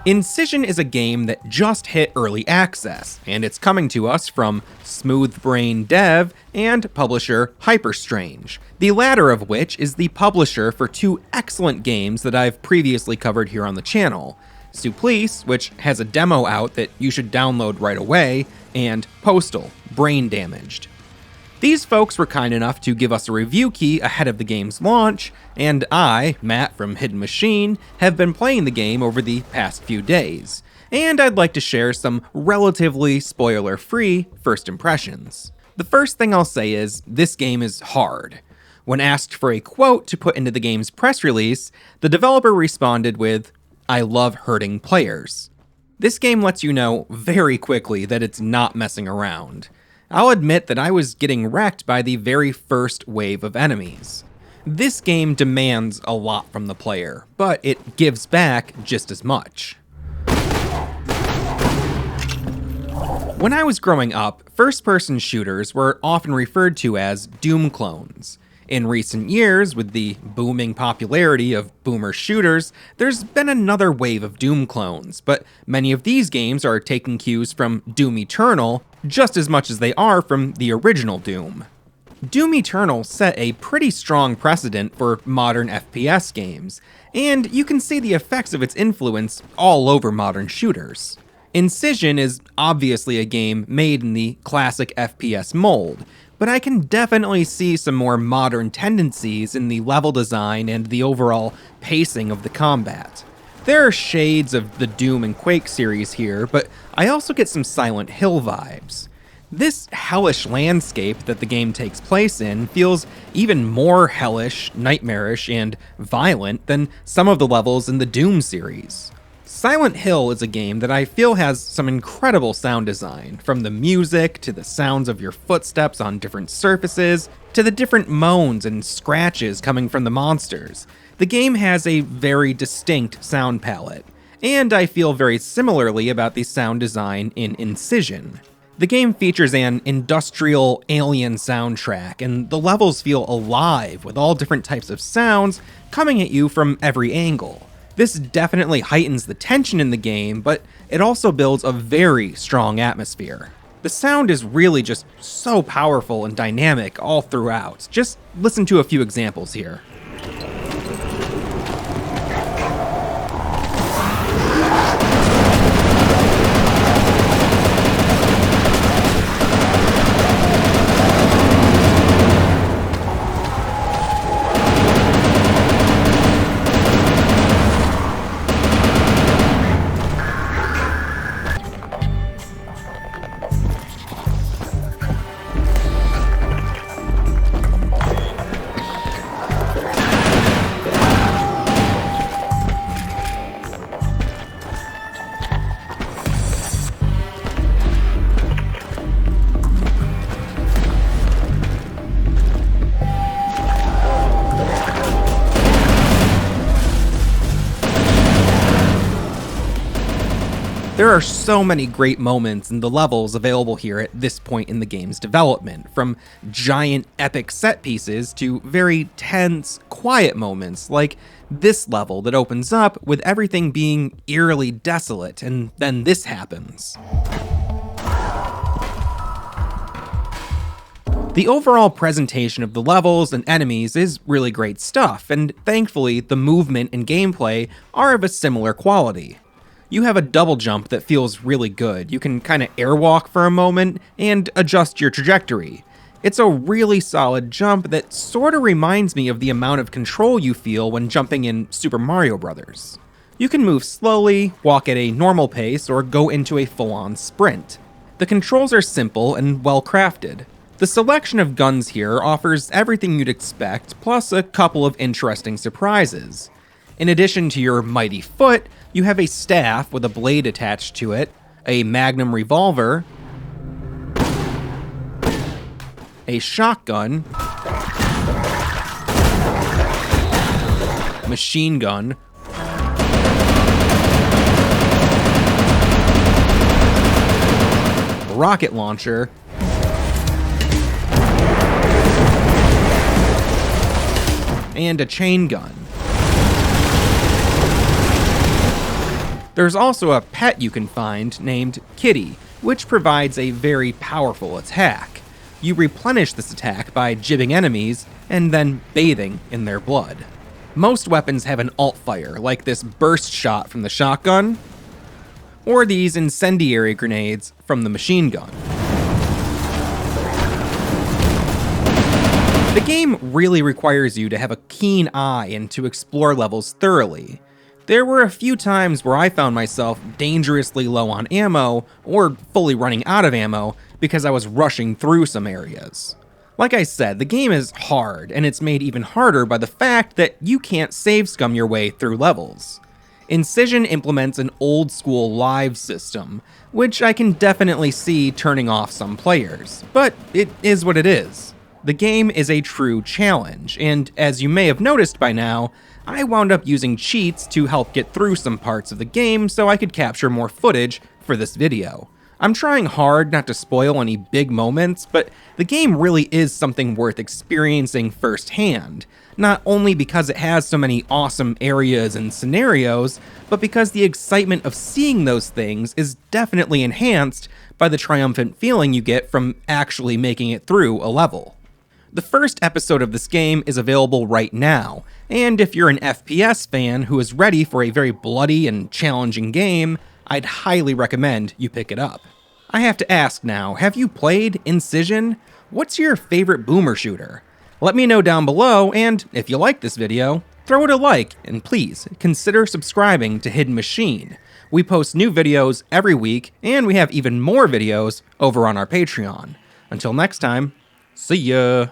INCISION is a game that just hit early access, and it's coming to us from Smooth Brain Dev and publisher Hyperstrange, the latter of which is the publisher for two excellent games that I've previously covered here on the channel. Supplice, which has a demo out that you should download right away, and Postal, Brain Damaged. These folks were kind enough to give us a review key ahead of the game's launch, and I, Matt from Hidden Machine, have been playing the game over the past few days, and I'd like to share some relatively spoiler-free first impressions. The first thing I'll say is, this game is hard. When asked for a quote to put into the game's press release, the developer responded with, "I love hurting players." This game lets you know very quickly that it's not messing around. I'll admit that I was getting wrecked by the very first wave of enemies. This game demands a lot from the player, but it gives back just as much. When I was growing up, first-person shooters were often referred to as Doom clones. In recent years, with the booming popularity of boomer shooters, there's been another wave of Doom clones, but many of these games are taking cues from Doom Eternal just as much as they are from the original Doom. Doom Eternal set a pretty strong precedent for modern FPS games, and you can see the effects of its influence all over modern shooters. INCISION is obviously a game made in the classic FPS mold, but I can definitely see some more modern tendencies in the level design and the overall pacing of the combat. There are shades of the Doom and Quake series here, but I also get some Silent Hill vibes. This hellish landscape that the game takes place in feels even more hellish, nightmarish, and violent than some of the levels in the Doom series. Silent Hill is a game that I feel has some incredible sound design, from the music to the sounds of your footsteps on different surfaces, to the different moans and scratches coming from the monsters. The game has a very distinct sound palette, and I feel very similarly about the sound design in INCISION. The game features an industrial alien soundtrack, and the levels feel alive with all different types of sounds coming at you from every angle. This definitely heightens the tension in the game, but it also builds a very strong atmosphere. The sound is really just so powerful and dynamic all throughout. Just listen to a few examples here. There are so many great moments in the levels available here at this point in the game's development, from giant epic set pieces to very tense, quiet moments like this level that opens up with everything being eerily desolate, and then this happens. The overall presentation of the levels and enemies is really great stuff, and thankfully the movement and gameplay are of a similar quality. You have a double jump that feels really good. You can kind of airwalk for a moment and adjust your trajectory. It's a really solid jump that sort of reminds me of the amount of control you feel when jumping in Super Mario Bros. You can move slowly, walk at a normal pace, or go into a full-on sprint. The controls are simple and well crafted. The selection of guns here offers everything you'd expect, plus a couple of interesting surprises. In addition to your mighty foot, you have a staff with a blade attached to it, a magnum revolver, a shotgun, machine gun, rocket launcher, and a chain gun. There's also a pet you can find named Kitty, which provides a very powerful attack. You replenish this attack by jibbing enemies and then bathing in their blood. Most weapons have an alt-fire, like this burst shot from the shotgun, or these incendiary grenades from the machine gun. The game really requires you to have a keen eye and to explore levels thoroughly. There were a few times where I found myself dangerously low on ammo, or fully running out of ammo, because I was rushing through some areas. Like I said, the game is hard, and it's made even harder by the fact that you can't save scum your way through levels. INCISION implements an old-school live system, which I can definitely see turning off some players, but it is what it is. The game is a true challenge, and as you may have noticed by now, I wound up using cheats to help get through some parts of the game so I could capture more footage for this video. I'm trying hard not to spoil any big moments, but the game really is something worth experiencing firsthand, not only because it has so many awesome areas and scenarios, but because the excitement of seeing those things is definitely enhanced by the triumphant feeling you get from actually making it through a level. The first episode of this game is available right now, and if you're an FPS fan who is ready for a very bloody and challenging game, I'd highly recommend you pick it up. I have to ask now, have you played INCISION? What's your favorite boomer shooter? Let me know down below, and if you like this video, throw it a like, and please consider subscribing to Hidden Machine. We post new videos every week, and we have even more videos over on our Patreon. Until next time, see ya!